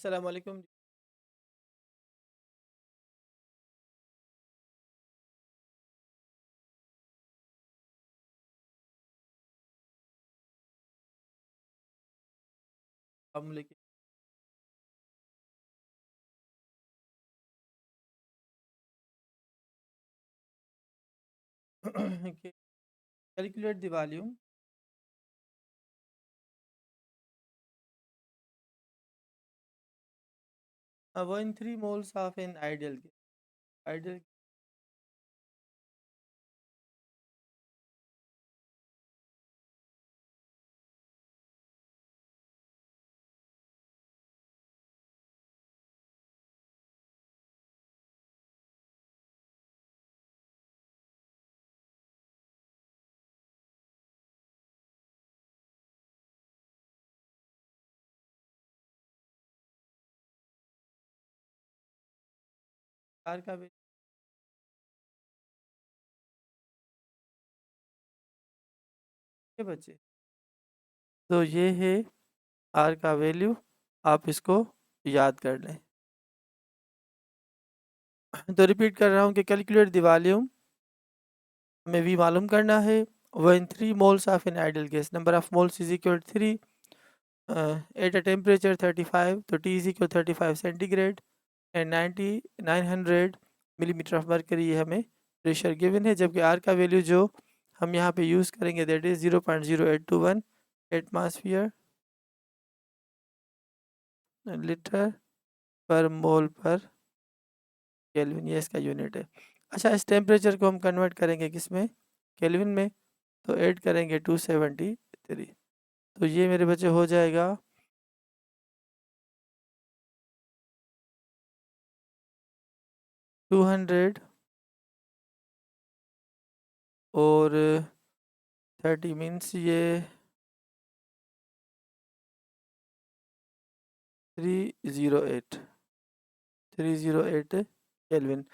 अस्सलाम वालेकुम। अस्सलाम वालेकुम। Okay, calculate the volume. 1 3 moles of an ideal gas. Ideal car का weight के बच्चे। तो ये है आर का वैल्यू, आप इसको याद कर लें। तो रिपीट कर रहा हूँ कि कैलकुलेट द वॉल्यूम, हमें वी मालूम करना है। 1 3 moles of an ideal gas, number of moles is equal to 3 at a temperature 35, तो T is equal 35 centigrade and 900 millimetre of mercury, ये हमें प्रेशर गिवन है। जबकि आर का वैल्यू जो हम यहाँ पे यूज़ करेंगे that is 0.0821 atmosphere litre per mole पर केल्विन, ये इसका यूनिट है। अच्छा, इस टेम्परेचर को हम कन्वर्ट करेंगे किस में, केल्विन में, तो ऐड करेंगे 273। तो ये मेरे बच्चे हो जाएगा 200 और 30 मीन्स ये 308 केल्विन।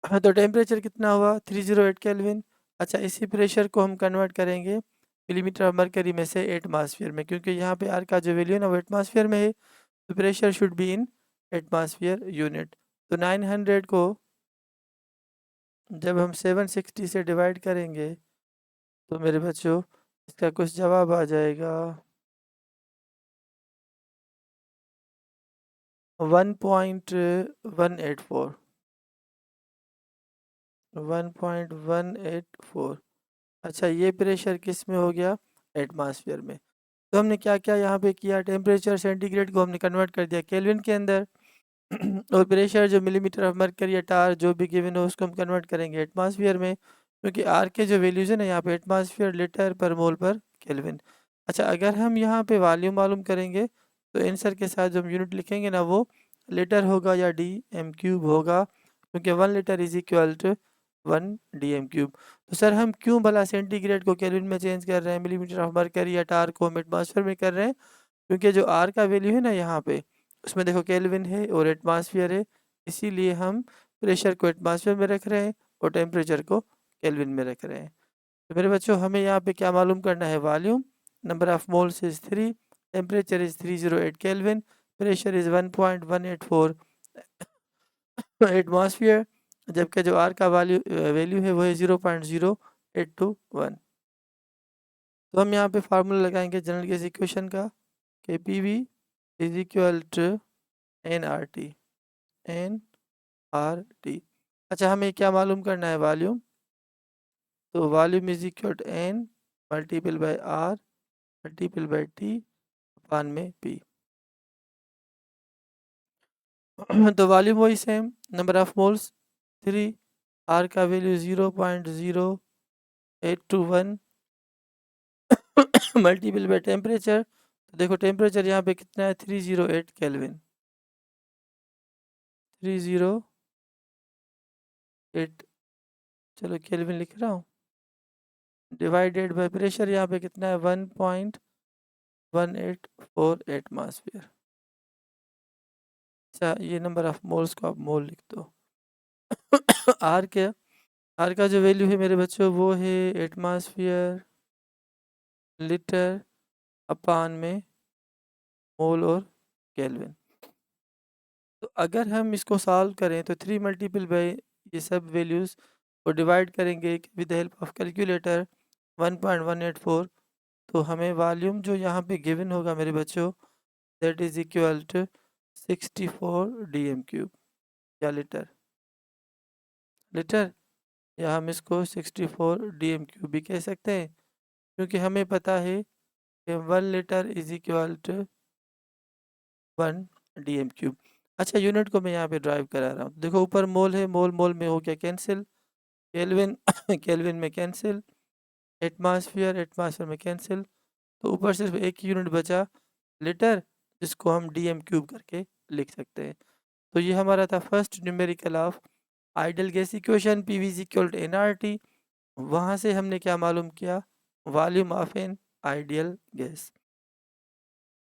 हाँ, तो टेम्परेचर कितना हुआ 308 केल्विन। अच्छा, इसी प्रेशर को हम कन्वर्ट करेंगे मिलीमीटर ऑफ मरकरी में से एटमॉस्फेयर में, क्योंकि यहाँ पे आर का जो वैल्यू है ना वो एटमॉस्फेयर में है, तो pressure should be in atmosphere unit. तो 900 को जब हम 760 से डिवाइड करेंगे तो मेरे बच्चों इसका कुछ जवाब आ जाएगा 1.184। 1.184। अच्छा, ये प्रेशर किस में हो गया, एटमॉस्फेयर में। तो हमने क्या क्या यहाँ पे किया, टेम्परेचर सेंटीग्रेड को हमने कन्वर्ट कर दिया केल्विन के अंदर और प्रेशर जो मिलीमीटर ऑफ मरकरी या टार जो भी गिवन हो उसको हम कन्वर्ट करेंगे एटमॉस्फेयर में, क्योंकि आर के जो वैल्यूज़ है ना यहाँ पे एटमॉस्फेयर लीटर पर मोल पर केल्विन। अच्छा, अगर हम यहाँ पे वॉल्यूम मालूम करेंगे तो आंसर के साथ जो हम यूनिट लिखेंगे ना वो लीटर होगा या डी एम क्यूब होगा, क्योंकि 1 litre is equal to 1 DM³ तो सर हम क्यों भला सेंटीग्रेड को केल्विन में चेंज कर रहे हैं, मिलीमीटर ऑफ मरकरी या टार को हम एटमॉस्फेयर में कर रहे हैं, क्योंकि जो आर का वैल्यू है ना यहाँ पे उसमें देखो केल्विन है और एटमॉस्फेयर है, इसीलिए हम प्रेशर को एटमॉस्फेयर में रख रहे हैं और टेम्परेचर को केल्विन में रख रहे हैं। तो मेरे बच्चों हमें यहाँ पे क्या मालूम करना है, volume, number of moles is 3, temperature is 308 kelvin, pressure is 1.184 atmosphere, जबकि जो आर का वैल्यू वैल्यू है वो है 0.0821। तो हम यहाँ पे फार्मूला लगाएंगे जनरल गैस इक्वेशन का कि P V is equal to N R T, N R T. अच्छा, हमें क्या मालूम करना है, वॉल्यूम, तो volume is equal to N multiple by R multiple by T upon में पी। तो वॉल्यूम वही same, number of moles 3, R का वैल्यू 0.0821 मल्टीपल बाय टेम्परेचर, तो देखो टेम्परेचर यहाँ पे कितना है 308 केल्विन, 308, चलो केल्विन लिख रहा हूँ, डिवाइडेड बाय प्रेशर यहाँ पे कितना है 1.184 एटमॉस्फेयर। अच्छा, ये नंबर ऑफ मोल्स को आप मोल लिख दो। आर के, आर का जो वैल्यू है मेरे बच्चों वो है एटमॉस्फेयर लीटर अपान में मोल और केल्विन। अगर हम इसको सॉल्व करें तो 3 मल्टीपल बाई ये सब वैल्यूज़ को डिवाइड करेंगे with the help of calculator 1.184, तो हमें वॉल्यूम जो यहाँ पे गिवन होगा मेरे बच्चों, that is equal to 64 DM³ या लीटर, या हम इसको 64 DM³ भी कह सकते हैं, क्योंकि हमें पता है कि 1 litre is equal to 1 DM³। अच्छा, यूनिट को मैं यहाँ पे ड्राइव करा रहा हूँ। देखो ऊपर मोल है, मोल मोल में हो गया कैंसिल, केल्विन केल्विन में कैंसिल, एटमॉस्फेयर एटमॉस्फेयर में कैंसिल, तो ऊपर सिर्फ एक यूनिट बचा लीटर, जिसको हम DM³ करके लिख सकते हैं। तो ये हमारा था first numerical of ideal gas equation, PV is equal to nRT। वहाँ से हमने क्या मालूम किया, volume of an ideal gas.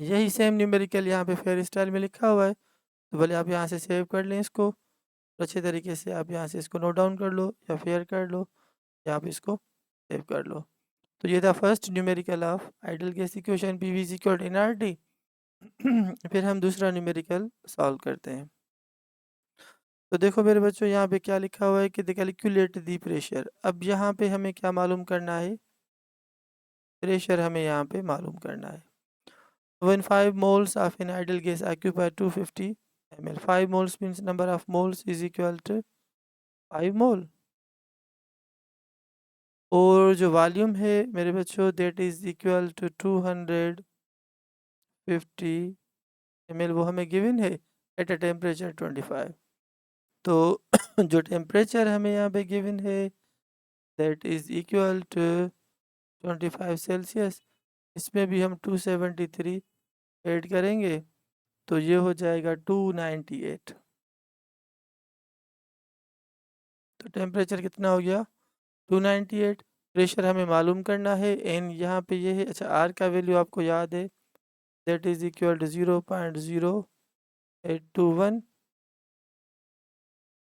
यही सेम न्यूमेरिकल यहाँ पे फेयर स्टाइल में लिखा हुआ है, तो भले आप यहाँ से सेव कर लें इसको, अच्छे तरीके से आप यहाँ से इसको नोट डाउन कर लो या फेयर कर लो या आप इसको सेव कर लो। तो ये था first numerical of ideal gas equation, PV is equal to nRT। फिर हम दूसरा न्यूमेरिकल सॉल्व करते हैं। तो देखो मेरे बच्चों यहाँ पे क्या लिखा हुआ है कि द कैलकुलेट दी प्रेशर। अब यहाँ पे हमें क्या मालूम करना है, प्रेशर हमें यहाँ पे मालूम करना है। When 5 moles of an ideal gas occupy 250 ml, 5 moles means number of moles is equal to 5 mole, और जो वॉल्यूम है मेरे बच्चों that is equal to 250 ml, वो हमें गिवन है एट अ टेम्परेचर 25। तो जो टेम्परेचर हमें यहाँ पे गिवन है that is equal to 25 Celsius, इसमें भी हम 273 ऐड करेंगे तो ये हो जाएगा 298। तो टेम्परेचर कितना हो गया 298। प्रेशर हमें मालूम करना है, एन यहाँ पे ये है। अच्छा, आर का वैल्यू आपको याद है, that is equal to 0.0821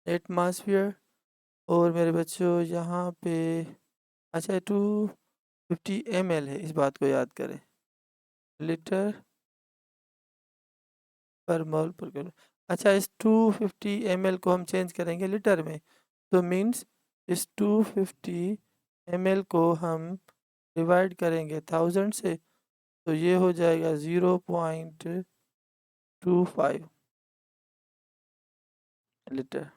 atmosphere. और मेरे बच्चों यहाँ पे अच्छा 250 ml है, इस बात को याद करें, लीटर पर मोल पर किलो। अच्छा, इस 250 ml को हम चेंज करेंगे लीटर में, तो मीन्स इस 250 ml को हम डिवाइड करेंगे 1000 से, तो ये हो जाएगा 0.25 लीटर।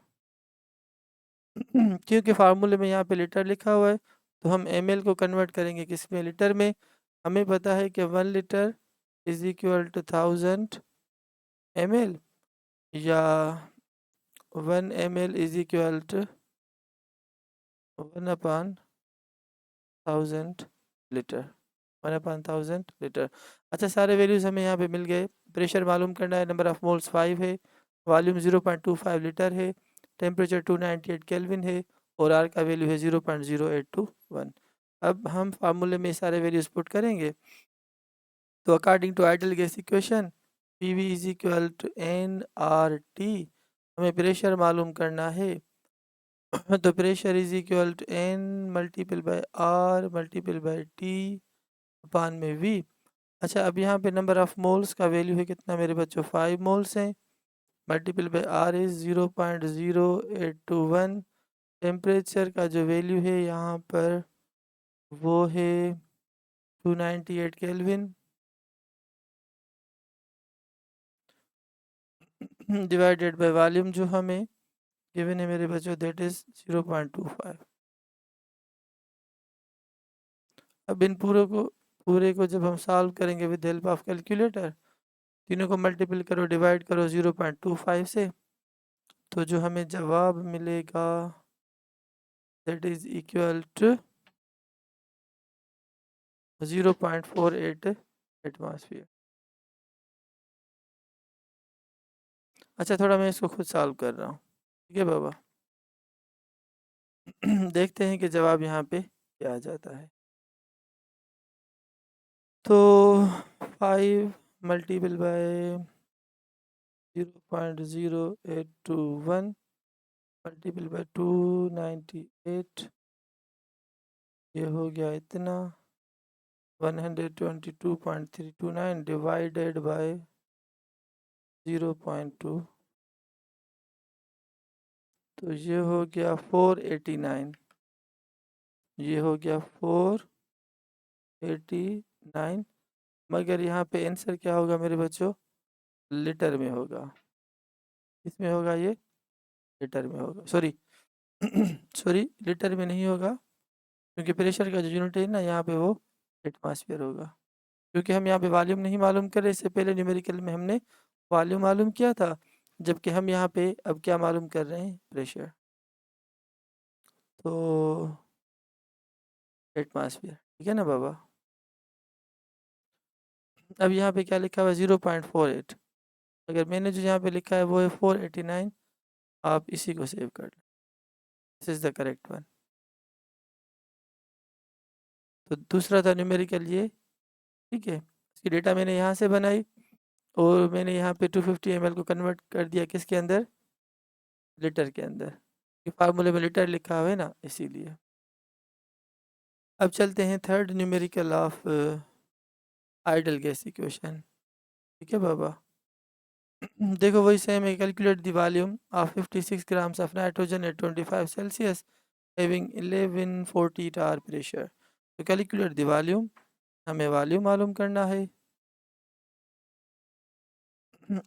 क्योंकि फार्मूले में यहाँ पे लीटर लिखा हुआ है, तो हम ml को कन्वर्ट करेंगे किस में, लीटर में। हमें पता है कि 1 litre is equal to 1000 ml, या 1 ml is equal to 1/1000 litre, 1/1000 litre. अच्छा, सारे वैल्यूज़ हमें यहाँ पे मिल गए। प्रेशर मालूम करना है, नंबर ऑफ मोल्स 5 है, वॉल्यूम 0.25 लीटर है, टेम्परेचर 298 केल्विन है, और आर का वैल्यू है 0.0821। अब हम फार्मूले में सारे वैल्यूज पुट करेंगे, तो according to ideal gas equation PV is equal to nRT, हमें प्रेशर मालूम करना है। तो pressure is equal to N multiple by R multiple by T upon में V। अच्छा, अब यहाँ पे नंबर ऑफ मोल्स का वैल्यू है कितना मेरे बच्चों, 5 मोल्स हैं, multiple by R is 0.0821। Temperature का जो वैल्यू है यहाँ पर वो है 298 केल्विन, डिवाइडेड बाय वॉल्यूम जो हमें गिवन है मेरे बच्चों दैट इज 0.25। अब इन पूरे को जब हम सॉल्व करेंगे विद हेल्प ऑफ कैलकुलेटर, तीनों को मल्टीपल करो, डिवाइड करो 0.25 से, तो जो हमें जवाब मिलेगा that is equal to 0.48 atmosphere. अच्छा, थोड़ा मैं इसको खुद सॉल्व कर रहा हूँ, ठीक है बाबा। देखते हैं कि जवाब यहाँ पे क्या आ जाता है। तो 5 मल्टीपल बाय 0.0821 मल्टीपल बाय 298, ये हो गया इतना 122.329 डिवाइडेड बाय 0.2 तो ये हो गया 489, ये हो गया 489, मगर यहाँ पे आंसर क्या होगा मेरे बच्चों, लीटर में होगा। किसमें होगा ये, लीटर में होगा, सॉरी सॉरी लीटर में नहीं होगा, क्योंकि प्रेशर का जो यूनिट है ना यहाँ पे वो एटमॉस्फेयर होगा। क्योंकि हम यहाँ पे वॉल्यूम नहीं मालूम कर रहे, इससे पहले न्यूमेरिकल में हमने वॉल्यूम मालूम किया था, जबकि हम यहाँ पे अब क्या मालूम कर रहे हैं, प्रेशर। तो एटमॉस्फेयर, ठीक है ना बाबा। अब यहाँ पे क्या लिखा हुआ है, 0.48, अगर मैंने जो यहाँ पे लिखा है वो है 489, आप इसी को सेव कर लें, this is the correct one. तो दूसरा था न्यूमेरिकल ये, ठीक है, इसकी डेटा मैंने यहाँ से बनाई और मैंने यहाँ पे 250 ml को कन्वर्ट कर दिया किसके अंदर, लीटर के अंदर, ये फार्मूले में लीटर लिखा हुआ है ना, इसीलिए। अब चलते हैं third numerical of idol gas equation, ठीक है बाबा। देखो वही सेम है, calculate the volume of 56 grams of nitrogen eight 25 Celsius having 1140 tar pressure. तो कैलकुलेट द वॉल्यूम, हमें वॉल्यूम मालूम करना है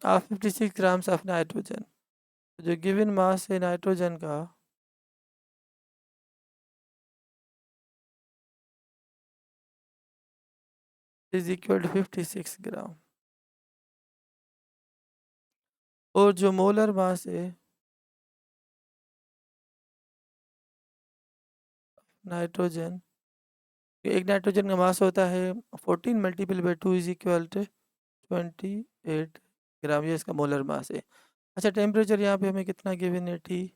ऑफ 56 ग्राम्स ऑफ नाइट्रोजन, जो गिवन मास है नाइट्रोजन का इज इक्वल टू 56 ग्राम, और जो मोलर मास है नाइट्रोजन, एक नाइट्रोजन का मास होता है 14 multiple by 2 is equal to 28 gram, ये इसका मोलर मास है। अच्छा टेम्परेचर यहाँ पे हमें कितना गिवन है, T,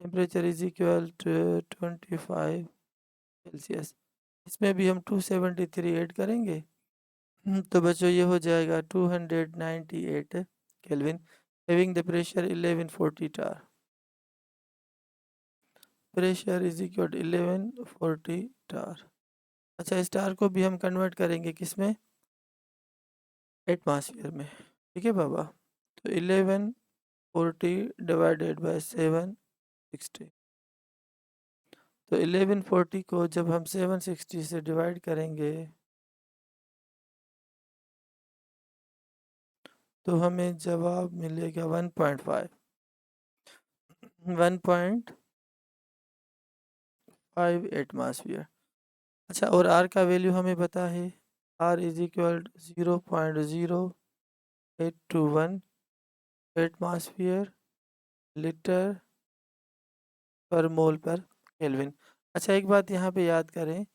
temperature is equal to 25 Celsius, इसमें भी हम 273 ऐड करेंगे, तो बच्चों ये हो जाएगा 298 kelvin, having the pressure 1140 tar, pressure is equal to 1140 tar। अच्छा इस टार को भी हम कन्वर्ट करेंगे किस में, एटमॉस्फेयर में, ठीक है बाबा। तो 1140 डिवाइडेड बाय 760, तो 1140 को जब हम 760 से डिवाइड करेंगे तो हमें जवाब मिलेगा 1.5, 1.5 एटमॉस्फेयर। अच्छा और आर का वैल्यू हमें पता है, R is equal 0.0821 atmosphere litre per mole पर केल्विन। अच्छा एक बात यहाँ पे याद करें,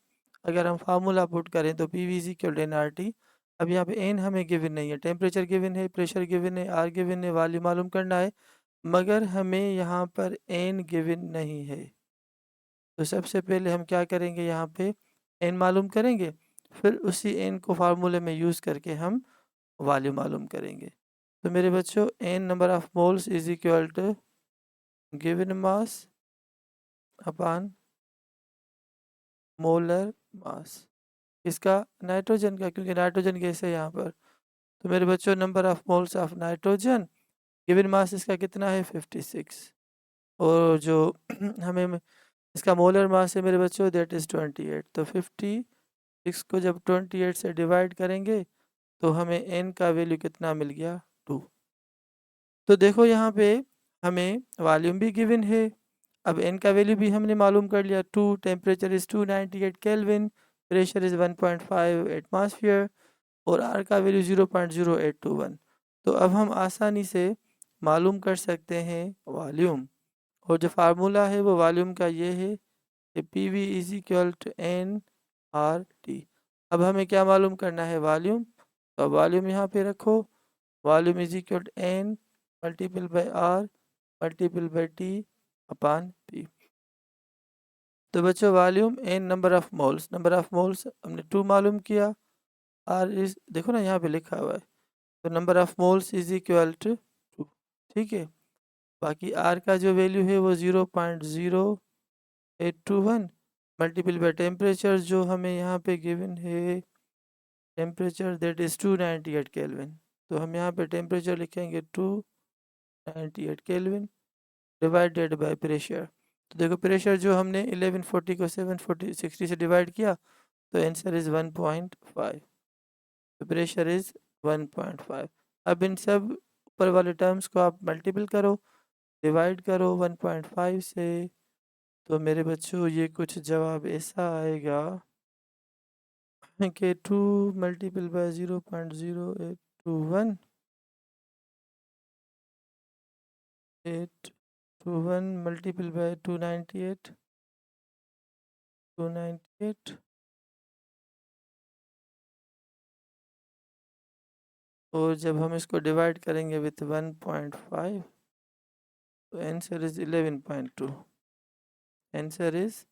अगर हम फार्मूला पुट करें तो P V is equal to N R T. अब यहाँ पे एन हमें गिवन नहीं है, टेम्परेचर गिवन है, प्रेशर गिवन है, आर गिवन है, वॉल्यूम मालूम करना है, मगर हमें यहाँ पर एन गिवन नहीं है। तो सबसे पहले हम क्या करेंगे, यहाँ पे एन मालूम करेंगे, फिर उसी एन को फार्मूले में यूज़ करके हम वॉल्यूम मालूम करेंगे। तो मेरे बच्चों N number of moles is equal to given mass upon molar mass, इसका, नाइट्रोजन का, क्योंकि नाइट्रोजन गैस है यहाँ पर। तो मेरे बच्चों number of moles of nitrogen, given mass इसका कितना है 56, और जो हमें इसका मोलर मास है मेरे बच्चों दैट इज़ 28। तो 56 को जब 28 से डिवाइड करेंगे तो हमें एन का वैल्यू कितना मिल गया, 2। तो देखो यहाँ पे हमें वॉल्यूम भी गिवन है, अब एन का वैल्यू भी हमने मालूम कर लिया 2, temperature is 298 kelvin, pressure is 1.5 atmosphere, और आर का वैल्यू 0.0821। तो अब हम आसानी से मालूम कर सकते हैं वॉल्यूम, और जो फार्मूला है वो वॉल्यूम का ये है कि P V is equal to N R T. अब हमें क्या मालूम करना है, वॉल्यूम, तो वॉल्यूम यहाँ पे रखो, volume is equal to N multiple by R multiple by T upon P. तो बच्चों volume N number of moles हमने 2 मालूम किया, आर इज देखो ना यहाँ पे लिखा हुआ है, तो number of moles is equal to 2, ठीक है। बाकी आर का जो वैल्यू है वो 0.0821 मल्टीपल बाय टेम्परेचर जो हमें यहाँ पे गिवन है, टेम्परेचर दैट इज़ 298 केल्विन। तो हम यहाँ पे टेम्परेचर लिखेंगे 298 केल्विन, डिवाइडेड बाय प्रेशर। तो देखो प्रेशर जो हमने 1140 को 760 से डिवाइड किया तो आंसर इज़ 1.5। तो प्रेशर इज़ 1.5। अब इन सब ऊपर वाले टर्म्स को आप मल्टीपल करो, डिवाइड करो 1.5 से, तो मेरे बच्चों ये कुछ जवाब ऐसा आएगा कि 2 मल्टीपल बाय 0.0821, 821 मल्टीपल बाय 298 और जब हम इसको डिवाइड करेंगे विथ 1.5 तो आंसर इज 11.2। Answer is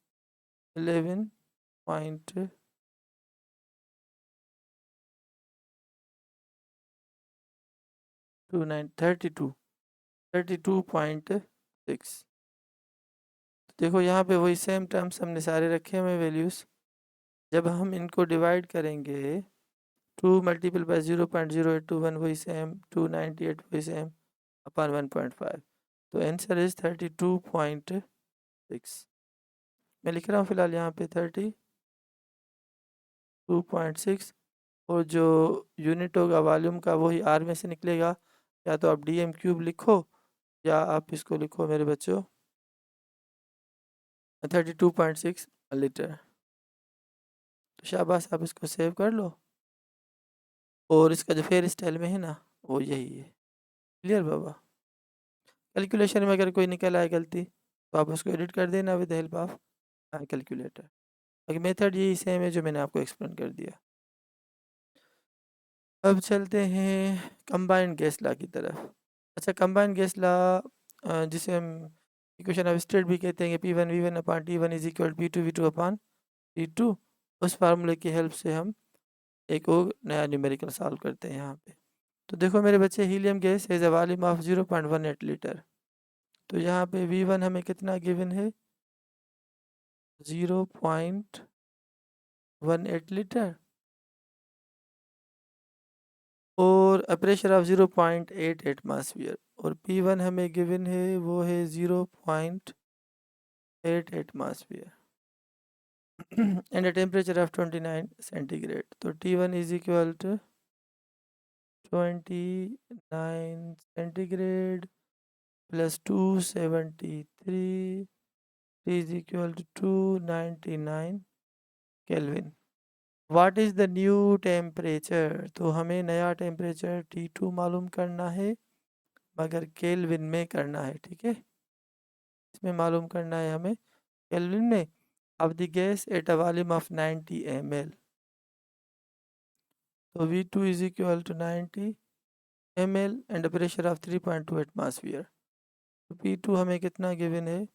11.2 32.6। देखो यहाँ पे वही सेम टर्म्स हमने सारे रखे हुए वैल्यूज़, जब हम इनको डिवाइड करेंगे 2 मल्टीपल बाय 0.0821 वही सेम, 298 वही सेम अपन 1.5, तो आंसर इज 32.6। मैं लिख रहा हूँ फिलहाल यहाँ पे 32.6 और जो यूनिट होगा वॉल्यूम का वही आर में से निकलेगा, या तो आप डीएम क्यूब लिखो या आप इसको लिखो मेरे बच्चों 32.6 लीटर। तो शाबाश, आप इसको सेव कर लो और इसका जो फेयर स्टाइल में है ना वो यही है। क्लियर बाबा? कैलकुलेशन में अगर कोई निकल आए गलती तो आप उसको एडिट कर देना विद हेल्प ऑफ कैलकुलेटर। बाकी मेथड यही सेम है जो मैंने आपको एक्सप्लेन कर दिया। अब चलते हैं कंबाइंड गैस लॉ की तरफ। अच्छा, कंबाइंड गैस लॉ जिसे हम इक्वेशन ऑफ स्टेट भी कहते हैं कि P1 V1 upon T1 is equal P2 V2 upon T2, उस फार्मूले की हेल्प से हम एक और नया न्यूमेरिकल सॉल्व करते हैं यहाँ पे। तो देखो मेरे बच्चे, helium gas has a volume of 0.18 litre. तो यहाँ पे V1 हमें कितना गिवन है? 0.18 लीटर और प्रेशर ऑफ 0.8 एटमॉस्फेयर, और P1 हमें गिवन है वो है 0.8 atmosphere and a temperature of 29 centigrade. तो T1 is equal to 29 centigrade plus 273 is equal to 299 kelvin. What is the new temperature? तो हमें नया टेम्परेचर T2 मालूम करना है, मगर केल्विन में करना है। ठीक है, इसमें मालूम करना है हमें केल्विन में। Of the gas at a volume of 90 ml, तो V2 is equal to 90 ml and pressure of 3.2 atmosphere. तो P2 हमें कितना गिवन है?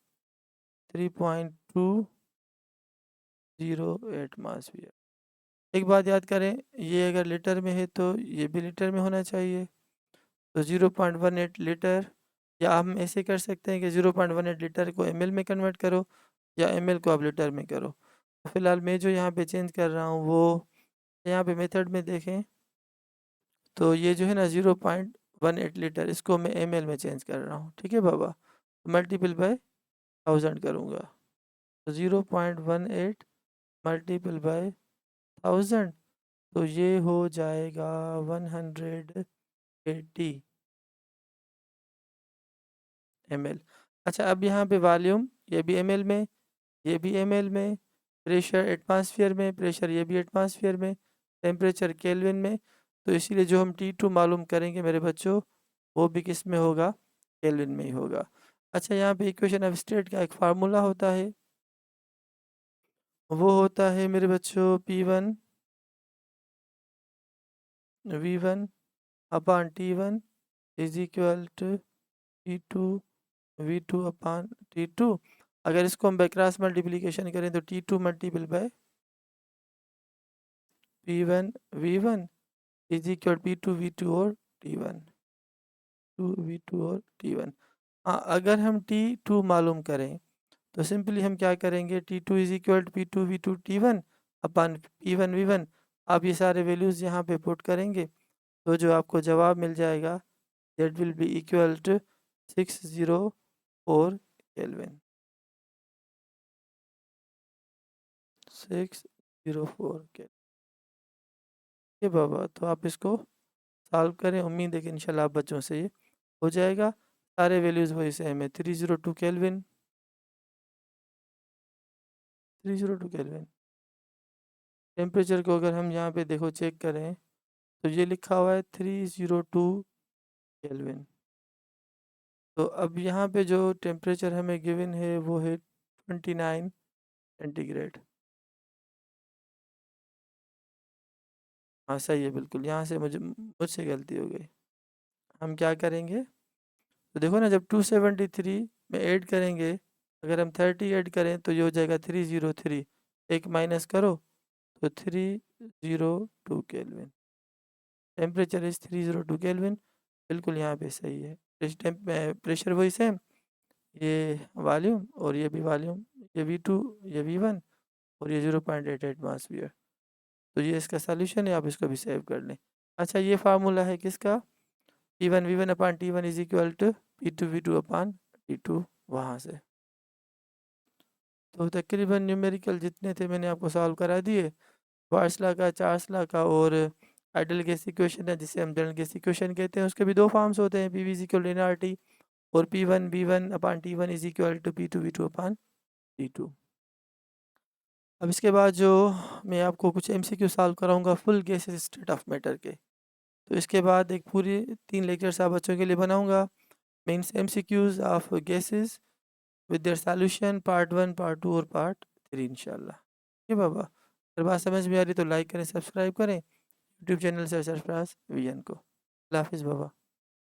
3.20 एटमॉस्फेयर। एक बात याद करें, ये अगर लीटर में है तो ये भी लीटर में होना चाहिए। तो 0.18 लीटर, या हम ऐसे कर सकते हैं कि 0.18 लीटर को ml में कन्वर्ट करो या ml को आप लीटर में करो। तो फिलहाल मैं जो यहाँ पे चेंज कर रहा हूँ वो यहाँ पे मेथड में देखें तो ये जो है ना 0.18 लीटर, इसको मैं ml में चेंज कर रहा हूँ। ठीक है बाबा, मल्टीपल बाय 1000 करूँगा, तो 0.18 मल्टीपल बाय 1000, तो ये हो जाएगा 180 ml। अच्छा, अब यहाँ पे वॉल्यूम ये भी ml में, ये भी ml में, प्रेशर एटमॉस्फेयर में, प्रेशर ये भी एटमॉस्फेयर में, टेम्परेचर केल्विन में। तो इसीलिए जो हम T2 मालूम करेंगे मेरे बच्चों वो भी किस में होगा? केल्विन में ही होगा। अच्छा, यहाँ पे इक्वेशन ऑफ स्टेट का एक फार्मूला होता है, वो होता है मेरे बच्चों P1 V1 upon T1 is equal to T2 V2 upon T2। अगर इसको हम बाय क्रॉस मल्टीप्लिकेशन करें तो T2 multiple bye P1 V1 is equal P2 V2 और T1 2 V2 और T1। हाँ, अगर हम T2 मालूम करें तो सिंपली हम क्या करेंगे, T2 is equal to P2 V2 T1 upon P1 V1। आप ये सारे वैल्यूज़ यहाँ पे पुट करेंगे तो जो आपको जवाब मिल जाएगा that will be equal to 60 kelvin. 604 kelvin. ये बाबा, तो आप इसको सॉल्व करें, उम्मीद है कि इंशाल्लाह आप बच्चों से ये हो जाएगा। सारे वैल्यूज़ वही सेम है, 302 केल्विन, 302 केल्विन। टेम्परेचर को अगर हम यहाँ पे देखो चेक करें तो ये लिखा हुआ है 302 केल्विन। तो अब यहाँ पे जो टेम्परेचर हमें गिवन है वो है 29 सेंटीग्रेड। हाँ सही है बिल्कुल, यहाँ से मुझसे गलती हो गई। हम क्या करेंगे, तो देखो ना, जब 273 में ऐड करेंगे, अगर हम 30 ऐड करें तो ये हो जाएगा 303, एक माइनस करो तो 302 केल्विन। टेम्परेचर इज 302 केल्विन, बिल्कुल यहाँ पे सही है। प्रेशर वही सेम, ये वॉल्यूम और ये भी वॉल्यूम, ये V2 ये V1 और ये 0.8 एटमॉस्फेयर। तो ये इसका सॉल्यूशन है, आप इसको भी सेव कर लें। अच्छा, ये फार्मूला है किसका, P1 V1 upon T1 is equal to P2 V2 upon T2, वहाँ से। तो तकरीबन न्यूमेरिकल जितने थे मैंने आपको सॉल्व करा दिए। वार्सला का, चार्सला का और आइडल गैस इक्वेशन है जिसे हम जनरल गैस इक्वेशन कहते हैं, उसके भी दो फॉर्म्स होते हैं, PV is equal to NRT और P1 V1 upon T1 is equal to P2 V2 upon T2। अब इसके बाद जो मैं आपको कुछ MCQ सॉल्व कराऊंगा full gases state of matter के, तो इसके बाद एक पूरी 3 लेक्चर्स आप बच्चों के लिए बनाऊंगा, means MCQs of gases with their solution, part 1 part 2 और पार्ट 3 इंशाल्लाह। ठीक है बाबा, अगर बात समझ में आ रही तो लाइक करें, सब्सक्राइब करें यूट्यूब चैनल से सरफराज विजन को। अल्लाह हाफिज़ बाबा।